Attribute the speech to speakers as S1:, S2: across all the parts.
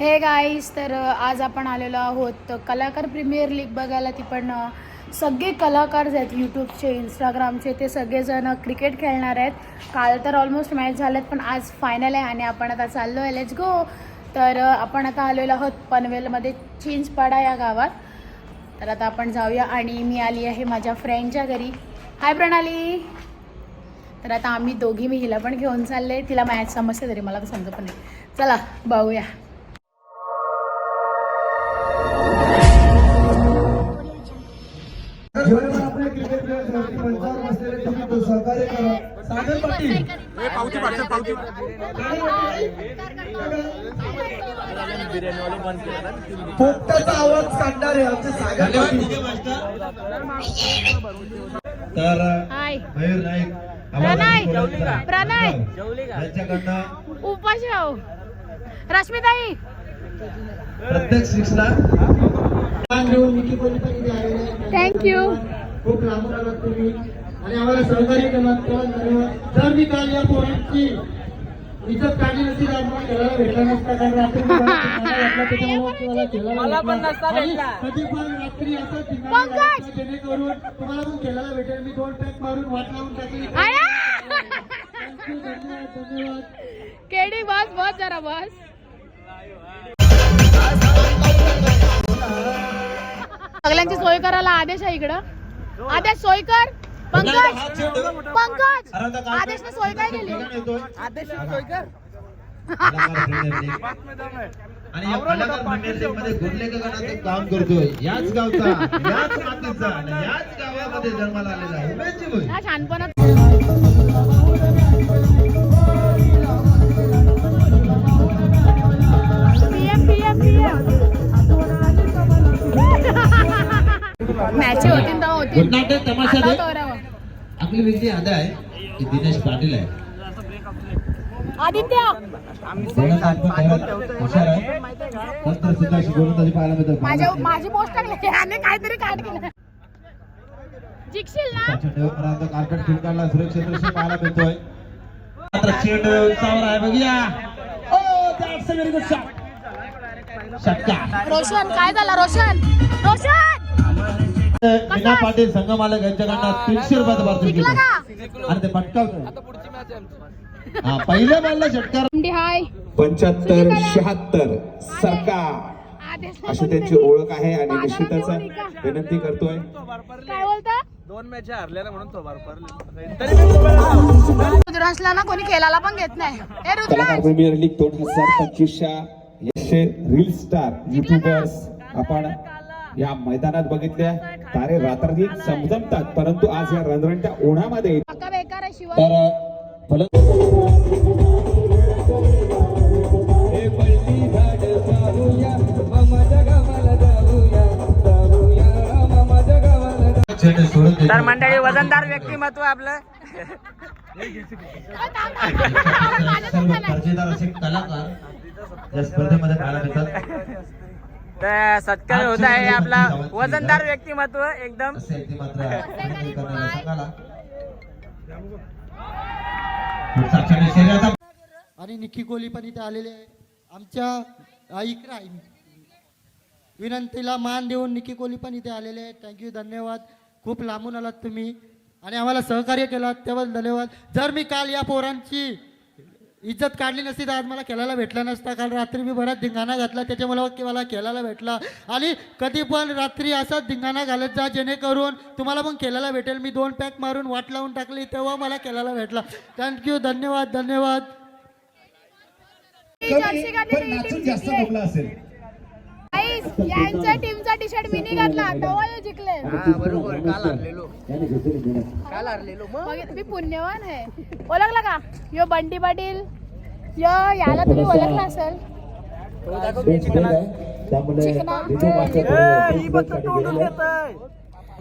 S1: Hey guys, तर आज आपण आलेलो आहोत कलाकार प्रीमियर लीग बघायला. ती पण सगळे कलाकार जे आहेत यूट्यूबचे, इंस्टाग्रामचे, ते सगळेजण क्रिकेट खेळणार आहेत. काल तर ऑलमोस्ट मॅच झाल्यात, पण आज फायनल आहे आणि आपण आता चाललो आहे. Let's go. तर आपण आता आलेलो आहोत पनवेलमध्ये चिंचपाडा या गावात. तर आता आपण जाऊया आणि मी आली आहे माझ्या फ्रेंडच्या घरी. हाय प्रणाली. तर आता आम्ही दोघी, मी हिला पण घेऊन चालले. तिला मॅच समजते तरी मला तर समजत पण नाही. चला बघूया.
S2: पोपटाचा आवाज काढणारे आमचे सागर तर मयूर नाईक,
S1: प्रणय, उपाशाव, रश्मिताई,
S2: प्रत्येक शिक्षणा
S1: थँक्यू.
S3: खूप लांबून आलात तुम्ही आणि आम्हाला सहकार्य केलात. जर मी काल या पोरांची इज्जत काढली नसती तर आम्हाला खेळायला भेटला नसता. कारण रात्री मला पण नसता भेटला. कधी पण रात्री असं जेणेकरून तुम्हाला पण खेळायला भेटेल. मी 2 पॅक मारून वाट लावून टाकली. धन्यवाद.
S1: केडी बस बस जरा बस. सगळ्यांची सोय करायला आदेश आहे इकडं. आदेश सोय कर. पंकज, पंकज, आदेशने सोय काय केली?
S2: आदेश सोय कर. आणि या कलाकार प्रीमियर लीग मध्ये गुरलेकर गणाचं काम करतोय. याच गावचा, याच मातीचा आणि याच गावामध्ये जन्माला आलेला उमेदची मुलगी.
S1: हा छानपणा. मॅच होती तेव्हा होती.
S2: गुडनाईट तमाशा आपली व्यक्ती आदा आहे की दिनेश पाटील आहे.
S1: आदित्य माझी पोस्ट टाकली आणि काहीतरी काढ केलं. जिंकशील ना.
S2: कार्पेट फिरकायला सुरक्षित दृश्य पाहायला मिळतोय. मात्र चेंडू उंचावर आहे बघूया. ओ that's a very good shot. षटकार.
S1: रोशन काय झालं? रोशन, रोशन
S2: मीना पाटील संघ मालक यांच्याकडनं 300 रुपयाचं पारितोषिक आणि ते पटकावतो. हा, पहिल्या बॉलला षटकार.
S1: हाय
S4: 75-76 सरकार अशी त्यांची ओळख आहे आणि निश्चितच विनंती करतोय.
S1: काय बोलता?
S5: 2 मॅच हरल्या म्हणून तो
S1: रुद्रांशला ना कोणी खेळायला पण घेत नाही.
S4: कलाकार प्रीमियर लीग 2025च्या यशस्वी रील स्टार युट्यूबर्स आपण या मैदानात बघितल्या. तारे रात्री समजमतात, परंतु आज या रणरणच्या उन्हामध्ये
S1: बेकार आहे शिवाय.
S4: तर
S5: तर मंडळी वजनदार व्यक्तिमत्व आपलं
S2: दर्जेदार असे कलाकार या स्पर्धेमध्ये पाहायला मिळतात.
S5: तर सत्कार होत आहे आपला वजनदार व्यक्तिमत्व एकदम.
S3: आणि निकी कोहली पण इथे आलेले आहे. आमच्या इकडे आहे. विनंतीला मान देऊन निकी कोहली पण इथे आलेले आहे. थँक्यू, धन्यवाद. खूप लांबून आलात तुम्ही आणि आम्हाला सहकार्य केलात त्याबद्दल धन्यवाद. जर मी काल या पोरांची इज्जत काढली नसती तर आज मला खेळायला भेटला नसता. काल रात्री मी बराच धिंगाणा घातला, त्याच्यामुळे मला खेळायला भेटला. आणि कधी पण रात्री असाच धिंगाणा घालत जा जेणेकरून तुम्हाला पण खेळायला भेटेल. मी 2 पॅक मारून वाट लावून टाकली तेव्हा मला खेळायला भेटला. थँक्यू, धन्यवाद, धन्यवाद.
S2: जास्त ढोकला असेल.
S1: यांच्या टीमचा टी शर्ट मी नाही घातला तेव्हा जिंकले. मी पुण्यवान आहे. ओळखला का? यो बंटी पाटील. याला तुम्ही ओळखला असेल.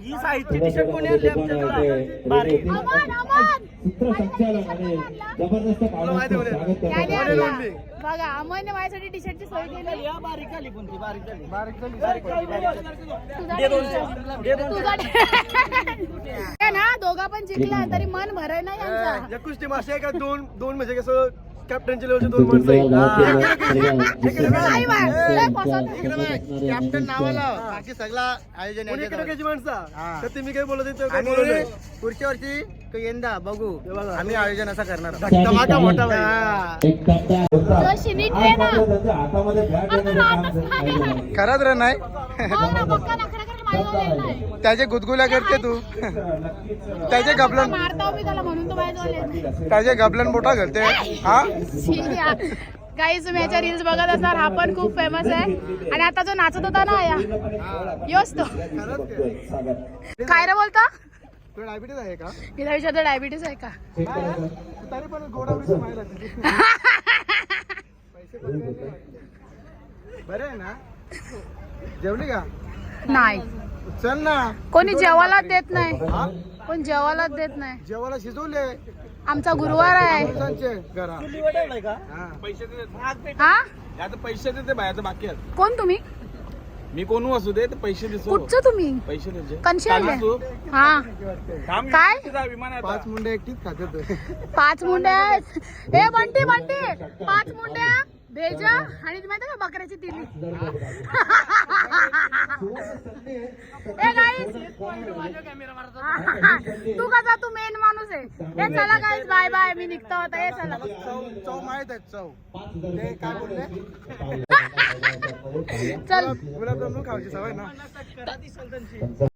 S5: ही साईजची टी शर्ट कोणी आणली आमच्याकडे?
S1: बघा अमोलने माझ्यासाठी टी शर्टची सोय केली. ना दोघा पण जिंकला तरी मन भराय ना यांचा.
S5: कुस्ती मासे का दोन म्हणजे कसं
S3: कॅप्टनच्या लेवलचे 2 माणसं
S1: नाही बाय. ए, बसा.
S3: कॅप्टन नावाला बाकी सगळा आयोजन माणसं तर तुम्ही काय बोलत होते पुढच्या वर्षी यंदा बघू आम्ही आयोजन असं करणार धमाका मोठा होईल.
S1: जोशी, नीट रे ना.
S2: हातामध्ये बॅट
S1: अरे तू नाटक नाही केलं.
S3: खरंच रे नाही
S1: हो ना, पक्का नखरा करून माझ्याजवळ येत नाही.
S3: त्याचे गुदगुल्या करते तू त्याचे गबलन
S1: मारता मी त्याला म्हणून तो माझ्याजवळ येत नाही.
S3: त्याचे गबलन मोठा करते हा
S1: काही तुम्ही याच्या रील्स बघत असाल, हा पण खूप फेमस आहे. आणि आता जो नाचत होता ना योच तो. काय रे बोलता?
S3: तुला डायबिटीज आहे का?
S1: हिला विचारतो डायबिटीस आहे का?
S3: तरी पण गोडावरीची माहिती बरे आहे ना? जेवली का?
S1: नाही,
S3: चल ना.
S1: कोणी जेवायला देत नाही. कोण जेवायला देत नाही.
S3: जेवायला शिजवले
S1: आमचा गुरुवार आहे.
S3: माणसांचे घरा.
S1: हा,
S6: आता पैसे देते बाहेरचं बाकी आहेत.
S1: कोण तुम्ही?
S6: मी कोण असू दे तर पैसे देतो.
S1: कुठचं तुम्ही?
S6: पैसे द्यायचे.
S1: कनशी आले? हा,
S6: थांब,
S1: काय?
S6: तुझा विमान आहे आता.
S3: 5 मुंडे एकटीच खाते तू.
S1: 5 मुंड्या आहेत. ए बंटी बंटी, 5 मुंड्या भेजा आणि माहिती का बकऱ्याची तिली. ए गाईस, तू कसा तू मेन माणूस आहे. ए चला गाईस, बाय बाय, मी निघतो आता. ए चला.
S3: चव माहित आहे चव. ते काय बोलले?
S1: चल.
S3: गुलाबजामुन खायची सवय ना.